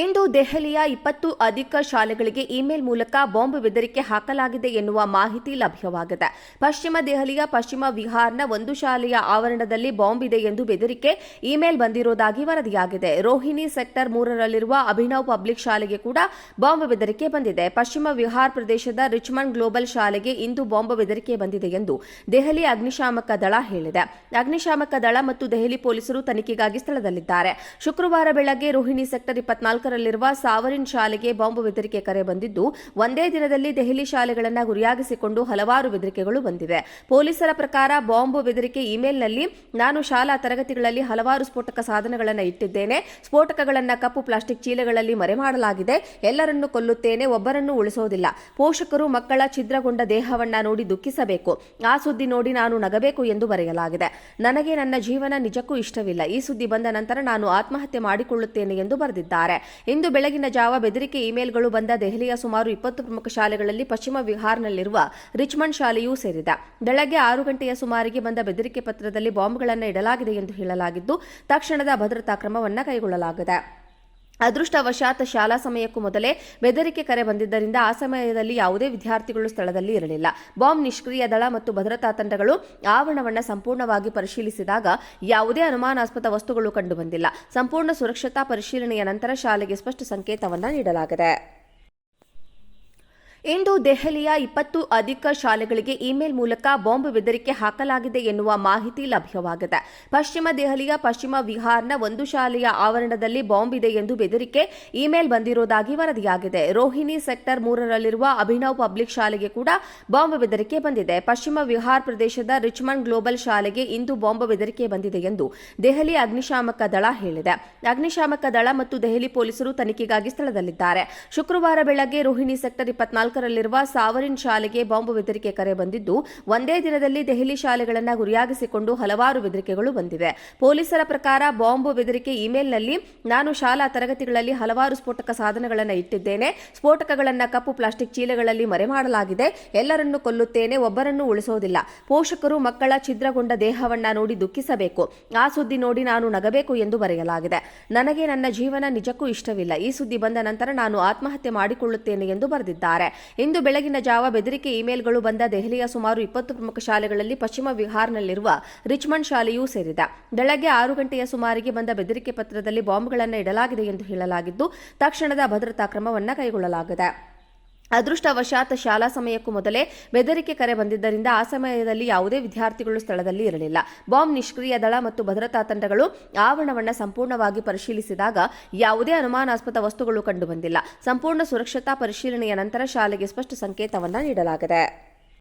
ಇಂದು ದೆಹಲಿಯ 20 ಅಧಿಕ ಶಾಲೆಗಳಿಗೆ ಇಮೇಲ್ ಮೂಲಕ ಬಾಂಬ್ ಬೆದರಿಕೆ ಹಾಕಲಾಗಿದೆ ಎನ್ನುವ ಮಾಹಿತಿ ಲಭ್ಯವಾಗಿದೆ. ಪಶ್ಚಿಮ ದೆಹಲಿಯ ಪಶ್ಚಿಮ ವಿಹಾರ್ನ ಒಂದು ಶಾಲೆಯ ಆವರಣದಲ್ಲಿ ಬಾಂಬ್ ಇದೆ ಎಂದು ಬೆದರಿಕೆ ಇಮೇಲ್ ಬಂದಿರುವುದಾಗಿ ವರದಿಯಾಗಿದೆ. ರೋಹಿಣಿ ಸೆಕ್ಟರ್ 3ರಲ್ಲಿರುವ ಅಭಿನವ್ ಪಬ್ಲಿಕ್ ಶಾಲೆಗೆ ಕೂಡ ಬಾಂಬ್ ಬೆದರಿಕೆ ಬಂದಿದೆ. ಪಶ್ಚಿಮ ವಿಹಾರ್ ಪ್ರದೇಶದ ರಿಚ್ಮಂಡ್ ಗ್ಲೋಬಲ್ ಶಾಲೆಗೆ ಇಂದು ಬಾಂಬ್ ಬೆದರಿಕೆ ಬಂದಿದೆ ಎಂದು ದೆಹಲಿ ಅಗ್ನಿಶಾಮಕ ದಳ ಹೇಳಿದೆ. ಅಗ್ನಿಶಾಮಕ ದಳ ಮತ್ತು ದೆಹಲಿ ಪೊಲೀಸರು ತನಿಖೆಗಾಗಿ ಸ್ಥಳದಲ್ಲಿದ್ದಾರೆ. ಶುಕ್ರವಾರ ಬೆಳಗ್ಗೆ ರೋಹಿಣಿ ಸೆಕ್ಟರ್ 24ರಲ್ಲಿರುವ ಸಾವರಿನ್ ಶಾಲೆಗೆ ಬಾಂಬ್ ಬೆದರಿಕೆ ಕರೆ ಬಂದಿದ್ದು, ಒಂದೇ ದಿನದಲ್ಲಿ ದೆಹಲಿ ಶಾಲೆಗಳನ್ನು ಗುರಿಯಾಗಿಸಿಕೊಂಡು ಹಲವಾರು ಬೆದರಿಕೆಗಳು ಬಂದಿವೆ. ಪೊಲೀಸರ ಪ್ರಕಾರ ಬಾಂಬ್ ಬೆದರಿಕೆ ಇಮೇಲ್ನಲ್ಲಿ ನಾನು ಶಾಲಾ ತರಗತಿಗಳಲ್ಲಿ ಹಲವಾರು ಸ್ಫೋಟಕ ಸಾಧನಗಳನ್ನು ಇಟ್ಟಿದ್ದೇನೆ. ಸ್ಫೋಟಕಗಳನ್ನು ಕಪ್ಪು ಪ್ಲಾಸ್ಟಿಕ್ ಚೀಲಗಳಲ್ಲಿ ಮರೆಮಾಡಲಾಗಿದೆ. ಎಲ್ಲರನ್ನೂ ಕೊಲ್ಲುತ್ತೇನೆ, ಒಬ್ಬರನ್ನೂ ಉಳಿಸೋದಿಲ್ಲ. ಪೋಷಕರು ಮಕ್ಕಳ ಛಿದ್ರಗೊಂಡ ದೇಹವನ್ನ ನೋಡಿ ದುಃಖಿಸಬೇಕು. ಆ ಸುದ್ದಿ ನೋಡಿ ನಾನು ನಗಬೇಕು ಎಂದು ಬರೆಯಲಾಗಿದೆ. ನನಗೆ ನನ್ನ ಜೀವನ ನಿಜಕ್ಕೂ ಇಷ್ಟವಿಲ್ಲ. ಈ ಸುದ್ದಿ ಬಂದ ನಂತರ ನಾನು ಆತ್ಮಹತ್ಯೆ ಮಾಡಿಕೊಳ್ಳುತ್ತೇನೆ ಎಂದು ಬರೆದಿದ್ದಾರೆ. ಇಂದು ಬೆಳಗಿನ ಜಾವ ಬೆದರಿಕೆ ಇಮೇಲ್ಗಳು ಬಂದ ದೆಹಲಿಯ ಸುಮಾರು 20 ಪ್ರಮುಖ ಶಾಲೆಗಳಲ್ಲಿ ಪಶ್ಚಿಮ ವಿಹಾರ್ನಲ್ಲಿರುವ ರಿಚ್ಮಂಡ್ ಶಾಲೆಯೂ ಸೇರಿದೆ. ಬೆಳಗ್ಗೆ 6 ಗಂಟೆಯ ಸುಮಾರಿಗೆ ಬಂದ ಬೆದರಿಕೆ ಪತ್ರದಲ್ಲಿ ಬಾಂಬ್ಗಳನ್ನು ಇಡಲಾಗಿದೆ ಎಂದು ಹೇಳಲಾಗಿದ್ದು, ತಕ್ಷಣದ ಭದ್ರತಾ ಕ್ರಮವನ್ನು ಕೈಗೊಳ್ಳಲಾಗಿದೆ. ಅದೃಷ್ಟವಶಾತ್ ಶಾಲಾ ಸಮಯಕ್ಕೂ ಮೊದಲೇ ಬೆದರಿಕೆ ಕರೆ ಬಂದಿದ್ದರಿಂದ ಆ ಸಮಯದಲ್ಲಿ ಯಾವುದೇ ವಿದ್ಯಾರ್ಥಿಗಳು ಸ್ಥಳದಲ್ಲಿ ಇರಲಿಲ್ಲ. ಬಾಂಬ್ ನಿಷ್ಕ್ರಿಯ ದಳ ಮತ್ತು ಭದ್ರತಾ ತಂಡಗಳು ಆವರಣವನ್ನು ಸಂಪೂರ್ಣವಾಗಿ ಪರಿಶೀಲಿಸಿದಾಗ ಯಾವುದೇ ಅನುಮಾನಾಸ್ಪದ ವಸ್ತುಗಳು ಕಂಡುಬಂದಿಲ್ಲ. ಸಂಪೂರ್ಣ ಸುರಕ್ಷತಾ ಪರಿಶೀಲನೆಯ ನಂತರ ಶಾಲೆಗೆ ಸ್ಪಷ್ಟ ಸಂಕೇತವನ್ನು ನೀಡಲಾಗಿದೆ. ಇಂದು ದೆಹಲಿಯ 20 ಅಧಿಕ ಶಾಲೆಗಳಿಗೆ ಇಮೇಲ್ ಮೂಲಕ ಬಾಂಬ್ ಬೆದರಿಕೆ ಹಾಕಲಾಗಿದೆ ಎನ್ನುವ ಮಾಹಿತಿ ಲಭ್ಯವಾಗಿದೆ. ಪಶ್ಚಿಮ ದೆಹಲಿಯ ಪಶ್ಚಿಮ ವಿಹಾರ್ನ ಒಂದು ಶಾಲೆಯ ಆವರಣದಲ್ಲಿ ಬಾಂಬ್ ಇದೆ ಎಂದು ಬೆದರಿಕೆ ಇಮೇಲ್ ಬಂದಿರುವುದಾಗಿ ವರದಿಯಾಗಿದೆ. ರೋಹಿಣಿ ಸೆಕ್ಟರ್ 3ರಲ್ಲಿರುವ ಅಭಿನವ್ ಪಬ್ಲಿಕ್ ಶಾಲೆಗೆ ಕೂಡ ಬಾಂಬ್ ಬೆದರಿಕೆ ಬಂದಿದೆ. ಪಶ್ಚಿಮ ವಿಹಾರ್ ಪ್ರದೇಶದ ರಿಚ್ಮಂಡ್ ಗ್ಲೋಬಲ್ ಶಾಲೆಗೆ ಇಂದು ಬಾಂಬ್ ಬೆದರಿಕೆ ಬಂದಿದೆ ಎಂದು ದೆಹಲಿ ಅಗ್ನಿಶಾಮಕ ದಳ ಹೇಳಿದೆ. ಅಗ್ನಿಶಾಮಕ ದಳ ಮತ್ತು ದೆಹಲಿ ಪೊಲೀಸರು ತನಿಖೆಗಾಗಿ ಸ್ಥಳದಲ್ಲಿದ್ದಾರೆ. ಶುಕ್ರವಾರ ಬೆಳಗ್ಗೆ ರೋಹಿಣಿ ಸೆಕ್ಟರ್ 24ರಲ್ಲಿರುವ ಸಾವರಿನ್ ಶಾಲೆಗೆ ಬಾಂಬ್ ಬೆದರಿಕೆ ಕರೆ ಬಂದಿದ್ದು, ಒಂದೇ ದಿನದಲ್ಲಿ ದೆಹಲಿ ಶಾಲೆಗಳನ್ನು ಗುರಿಯಾಗಿಸಿಕೊಂಡು ಹಲವಾರು ಬೆದರಿಕೆಗಳು ಬಂದಿವೆ. ಪೊಲೀಸರ ಪ್ರಕಾರ ಬಾಂಬ್ ಬೆದರಿಕೆ ಇಮೇಲ್ನಲ್ಲಿ ನಾನು ಶಾಲಾ ತರಗತಿಗಳಲ್ಲಿ ಹಲವಾರು ಸ್ಫೋಟಕ ಸಾಧನಗಳನ್ನು ಇಟ್ಟಿದ್ದೇನೆ. ಸ್ಫೋಟಕಗಳನ್ನು ಕಪ್ಪು ಪ್ಲಾಸ್ಟಿಕ್ ಚೀಲಗಳಲ್ಲಿ ಮರೆಮಾಡಲಾಗಿದೆ. ಎಲ್ಲರನ್ನೂ ಕೊಲ್ಲುತ್ತೇನೆ, ಒಬ್ಬರನ್ನೂ ಉಳಿಸೋದಿಲ್ಲ. ಪೋಷಕರು ಮಕ್ಕಳ ಛಿದ್ರಗೊಂಡ ದೇಹವನ್ನ ನೋಡಿ ದುಃಖಿಸಬೇಕು. ಆ ಸುದ್ದಿ ನೋಡಿ ನಾನು ನಗಬೇಕು ಎಂದು ಬರೆಯಲಾಗಿದೆ. ನನಗೆ ನನ್ನ ಜೀವನ ನಿಜಕ್ಕೂ ಇಷ್ಟವಿಲ್ಲ. ಈ ಸುದ್ದಿ ಬಂದ ನಂತರ ನಾನು ಆತ್ಮಹತ್ಯೆ ಮಾಡಿಕೊಳ್ಳುತ್ತೇನೆ ಎಂದು ಬರೆದಿದ್ದಾರೆ. ಇಂದು ಬೆಳಗಿನ ಜಾವ ಬೆದರಿಕೆ ಇಮೇಲ್ಗಳು ಬಂದ ದೆಹಲಿಯ ಸುಮಾರು 20 ಪ್ರಮುಖ ಶಾಲೆಗಳಲ್ಲಿ ಪಶ್ಚಿಮ ವಿಹಾರ್ನಲ್ಲಿರುವ ರಿಚ್ಮಂಡ್ ಶಾಲೆಯೂ ಸೇರಿದೆ. ಬೆಳಗ್ಗೆ 6 ಗಂಟೆಯ ಸುಮಾರಿಗೆ ಬಂದ ಬೆದರಿಕೆ ಪತ್ರದಲ್ಲಿ ಬಾಂಬ್ಗಳನ್ನು ಇಡಲಾಗಿದೆ ಎಂದು ಹೇಳಲಾಗಿದ್ದು, ತಕ್ಷಣದ ಭದ್ರತಾ ಕ್ರಮವನ್ನು ಕೈಗೊಳ್ಳಲಾಗಿದೆ. ಅದೃಷ್ಟವಶಾತ್ ಶಾಲಾ ಸಮಯಕ್ಕೂ ಮೊದಲೇ ಬೆದರಿಕೆ ಕರೆ ಬಂದಿದ್ದರಿಂದ ಆ ಸಮಯದಲ್ಲಿ ಯಾವುದೇ ವಿದ್ಯಾರ್ಥಿಗಳು ಸ್ಥಳದಲ್ಲಿ ಇರಲಿಲ್ಲ. ಬಾಂಬ್ ನಿಷ್ಕ್ರಿಯ ದಳ ಮತ್ತು ಭದ್ರತಾ ತಂಡಗಳು ಆವರಣವನ್ನು ಸಂಪೂರ್ಣವಾಗಿ ಪರಿಶೀಲಿಸಿದಾಗ ಯಾವುದೇ ಅನುಮಾನಾಸ್ಪದ ವಸ್ತುಗಳು ಕಂಡುಬಂದಿಲ್ಲ. ಸಂಪೂರ್ಣ ಸುರಕ್ಷತಾ ಪರಿಶೀಲನೆಯ ನಂತರ ಶಾಲೆಗೆ ಸ್ಪಷ್ಟ ಸಂಕೇತವನ್ನು ನೀಡಲಾಗಿದೆ.